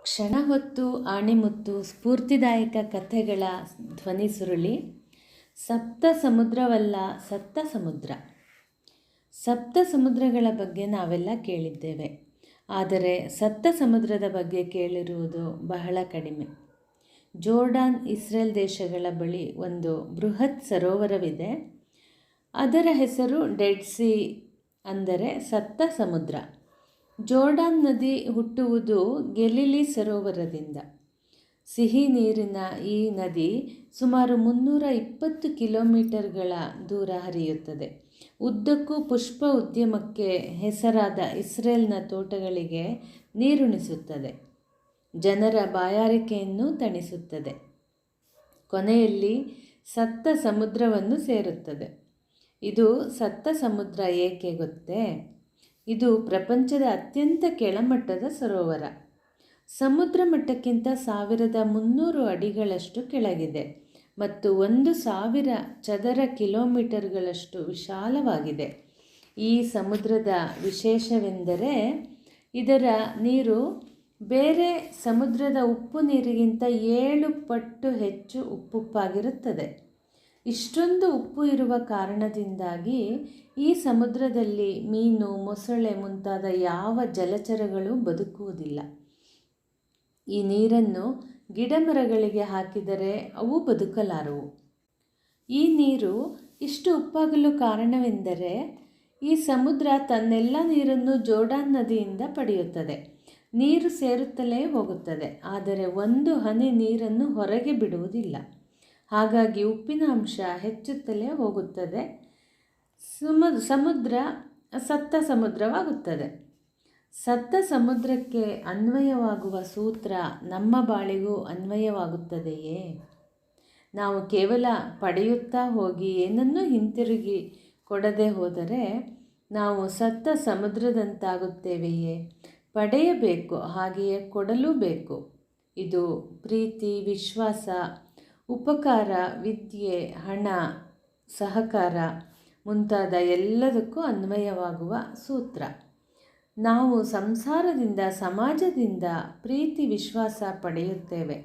ಕ್ಷಣ ಹೊತ್ತು ಆಣಿಮುತ್ತು ಸ್ಫೂರ್ತಿದಾಯಕ ಕಥೆಗಳ ಧ್ವನಿ ಸುರುಳಿ. ಸಪ್ತ ಸಮುದ್ರವಲ್ಲ ಸಪ್ತ ಸಮುದ್ರ. ಸಪ್ತ ಸಮುದ್ರಗಳ ಬಗ್ಗೆ ನಾವೆಲ್ಲ ಕೇಳಿದ್ದೇವೆ, ಆದರೆ ಸಪ್ತ ಸಮುದ್ರದ ಬಗ್ಗೆ ಕೇಳಿರುವುದು ಬಹಳ ಕಡಿಮೆ. ಜೋರ್ಡಾನ್, ಇಸ್ರೇಲ್ ದೇಶಗಳ ಬಳಿ ಒಂದು ಬೃಹತ್ ಸರೋವರವಿದೆ. ಅದರ ಹೆಸರು ಡೆಡ್ ಸಿ, ಅಂದರೆ ಸಪ್ತ ಸಮುದ್ರ. ಜೋರ್ಡಾನ್ ನದಿ ಹುಟ್ಟುವುದು ಗೆಲಿಲಿ ಸರೋವರದಿಂದ. ಸಿಹಿ ನೀರಿನ ಈ ನದಿ ಸುಮಾರು 320 ಕಿಲೋಮೀಟರ್ಗಳ ದೂರ ಹರಿಯುತ್ತದೆ. ಉದ್ದಕ್ಕೂ ಪುಷ್ಪ ಉದ್ಯಮಕ್ಕೆ ಹೆಸರಾದ ಇಸ್ರೇಲ್ನ ತೋಟಗಳಿಗೆ ನೀರುಣಿಸುತ್ತದೆ, ಜನರ ಬಾಯಾರಿಕೆಯನ್ನು ತಣಿಸುತ್ತದೆ. ಕೊನೆಯಲ್ಲಿ ಸಪ್ತ ಸಮುದ್ರವನ್ನು ಸೇರುತ್ತದೆ. ಇದು ಸಪ್ತ ಸಮುದ್ರ ಏಕೆ ಗೊತ್ತೇ? ಇದು ಪ್ರಪಂಚದ ಅತ್ಯಂತ ಕೆಳಮಟ್ಟದ ಸರೋವರ. ಸಮುದ್ರ ಮಟ್ಟಕ್ಕಿಂತ 1300 ಅಡಿಗಳಷ್ಟು ಕೆಳಗಿದೆ ಮತ್ತು 1000 ಚದರ ಕಿಲೋಮೀಟರ್ಗಳಷ್ಟು ವಿಶಾಲವಾಗಿದೆ. ಈ ಸಮುದ್ರದ ವಿಶೇಷವೆಂದರೆ ಇದರ ನೀರು ಬೇರೆ ಸಮುದ್ರದ ಉಪ್ಪು ನೀರಿಗಿಂತ 7 ಪಟ್ಟು ಹೆಚ್ಚು ಉಪ್ಪುಪ್ಪಾಗಿರುತ್ತದೆ. ಇಷ್ಟೊಂದು ಉಪ್ಪು ಇರುವ ಕಾರಣದಿಂದಾಗಿ ಈ ಸಮುದ್ರದಲ್ಲಿ ಮೀನು, ಮೊಸಳೆ ಮುಂತಾದ ಯಾವ ಜಲಚರಗಳು ಬದುಕುವುದಿಲ್ಲ. ಈ ನೀರನ್ನು ಗಿಡಮರಗಳಿಗೆ ಹಾಕಿದರೆ ಅವು ಬದುಕಲಾರವು. ಈ ನೀರು ಇಷ್ಟು ಉಪ್ಪಾಗಲು ಕಾರಣವೆಂದರೆ ಈ ಸಮುದ್ರ ತನ್ನೆಲ್ಲ ನೀರನ್ನು ಜೋರ್ಡಾನ್ ನದಿಯಿಂದ ಪಡೆಯುತ್ತದೆ. ನೀರು ಸೇರುತ್ತಲೇ ಹೋಗುತ್ತದೆ, ಆದರೆ ಒಂದು ಹನಿ ನೀರನ್ನು ಹೊರಗೆ ಬಿಡುವುದಿಲ್ಲ. ಹಾಗಾಗಿ ಉಪ್ಪಿನ ಅಂಶ ಹೆಚ್ಚುತ್ತಲೇ ಹೋಗುತ್ತದೆ. ಸಮುದ್ರ ಸಪ್ತ ಸಮುದ್ರವಾಗುತ್ತದೆ. ಸಪ್ತ ಸಮುದ್ರಕ್ಕೆ ಅನ್ವಯವಾಗುವ ಸೂತ್ರ ನಮ್ಮ ಬಾಳಿಗೂ ಅನ್ವಯವಾಗುತ್ತದೆಯೇ? ನಾವು ಕೇವಲ ಪಡೆಯುತ್ತಾ ಹೋಗಿ ಏನನ್ನೂ ಹಿಂತಿರುಗಿ ಕೊಡದೆ ಹೋದರೆ ನಾವು ಸಪ್ತ ಸಮುದ್ರದಂತಾಗುತ್ತೇವೆಯೇ? ಪಡೆಯಬೇಕು, ಹಾಗೆಯೇ ಕೊಡಲೂ ಬೇಕು. ಇದು ಪ್ರೀತಿ, ವಿಶ್ವಾಸ, ಉಪಕಾರ, ವಿದ್ಯೆ, ಹಣ, ಸಹಕಾರ ಮುಂತಾದ ಎಲ್ಲದಕ್ಕೂ ಅನ್ವಯವಾಗುವ ಸೂತ್ರ. ನಾವು ಸಂಸಾರದಿಂದ, ಸಮಾಜದಿಂದ ಪ್ರೀತಿ, ವಿಶ್ವಾಸ ಪಡೆಯುತ್ತೇವೆ,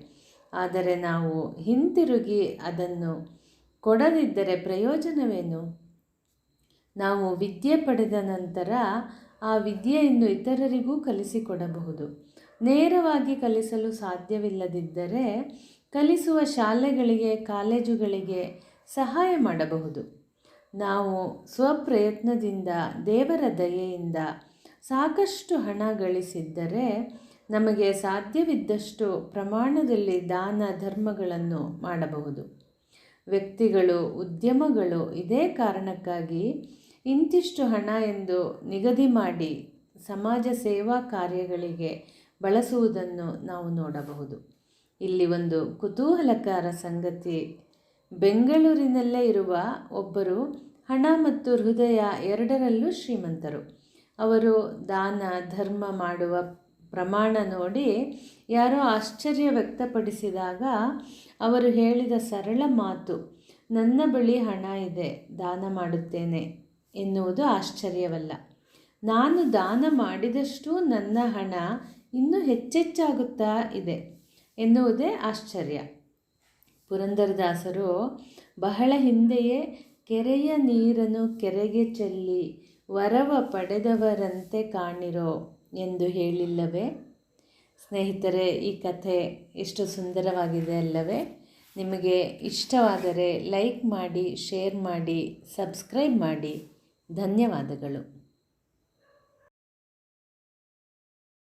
ಆದರೆ ನಾವು ಹಿಂತಿರುಗಿ ಅದನ್ನು ಕೊಡದಿದ್ದರೆ ಪ್ರಯೋಜನವೇನು? ನಾವು ವಿದ್ಯೆ ಪಡೆದ ನಂತರ ಆ ವಿದ್ಯೆಯನ್ನು ಇತರರಿಗೂ ಕಲಿಸಿಕೊಡಬಹುದು. ನೇರವಾಗಿ ಕಲಿಸಲು ಸಾಧ್ಯವಿಲ್ಲದಿದ್ದರೆ ಕಲಿಸುವ ಶಾಲೆಗಳಿಗೆ, ಕಾಲೇಜುಗಳಿಗೆ ಸಹಾಯ ಮಾಡಬಹುದು. ನಾವು ಸ್ವಪ್ರಯತ್ನದಿಂದ, ದೇವರ ದಯೆಯಿಂದ ಸಾಕಷ್ಟು ಹಣ ಗಳಿಸಿದ್ದರೆ ನಮಗೆ ಸಾಧ್ಯವಿದ್ದಷ್ಟು ಪ್ರಮಾಣದಲ್ಲಿ ದಾನ ಧರ್ಮಗಳನ್ನು ಮಾಡಬಹುದು. ವ್ಯಕ್ತಿಗಳು, ಉದ್ಯಮಗಳು ಇದೇ ಕಾರಣಕ್ಕಾಗಿ ಇಂತಿಷ್ಟು ಹಣ ಎಂದು ನಿಗದಿ ಮಾಡಿ ಸಮಾಜ ಸೇವಾ ಕಾರ್ಯಗಳಿಗೆ ಬಳಸುವುದನ್ನು ನಾವು ನೋಡಬಹುದು. ಇಲ್ಲಿ ಒಂದು ಕುತೂಹಲಕರ ಸಂಗತಿ. ಬೆಂಗಳೂರಿನಲ್ಲೇ ಇರುವ ಒಬ್ಬರು ಹಣ ಮತ್ತು ಹೃದಯ ಎರಡರಲ್ಲೂ ಶ್ರೀಮಂತರು. ಅವರು ದಾನ ಧರ್ಮ ಮಾಡುವ ಪ್ರಮಾಣ ನೋಡಿ ಯಾರೋ ಆಶ್ಚರ್ಯ ವ್ಯಕ್ತಪಡಿಸಿದಾಗ ಅವರು ಹೇಳಿದ ಸರಳ ಮಾತು, ನನ್ನ ಬಳಿ ಹಣ ಇದೆ, ದಾನ ಮಾಡುತ್ತೇನೆ ಎನ್ನುವುದು ಆಶ್ಚರ್ಯವಲ್ಲ. ನಾನು ದಾನ ಮಾಡಿದಷ್ಟು ನನ್ನ ಹಣ ಇನ್ನೂ ಹೆಚ್ಚೆಚ್ಚಾಗುತ್ತಾ ಇದೆ ಎನ್ನುವುದೇ ಆಶ್ಚರ್ಯ. ಪುರಂದರದಾಸರು ಬಹಳ ಹಿಂದೆಯೇ ಕೆರೆಯ ನೀರನ್ನು ಕೆರೆಗೆ ಚೆಲ್ಲಿ ವರವ ಪಡೆದವರಂತೆ ಕಾಣಿರೋ ಎಂದು ಹೇಳಿಲ್ಲವೇ? ಸ್ನೇಹಿತರೆ, ಈ ಕಥೆ ಎಷ್ಟು ಸುಂದರವಾಗಿದೆ ಅಲ್ಲವೇ? ನಿಮಗೆ ಇಷ್ಟವಾದರೆ ಲೈಕ್ ಮಾಡಿ, ಶೇರ್ ಮಾಡಿ, ಸಬ್ಸ್ಕ್ರೈಬ್ ಮಾಡಿ. ಧನ್ಯವಾದಗಳು.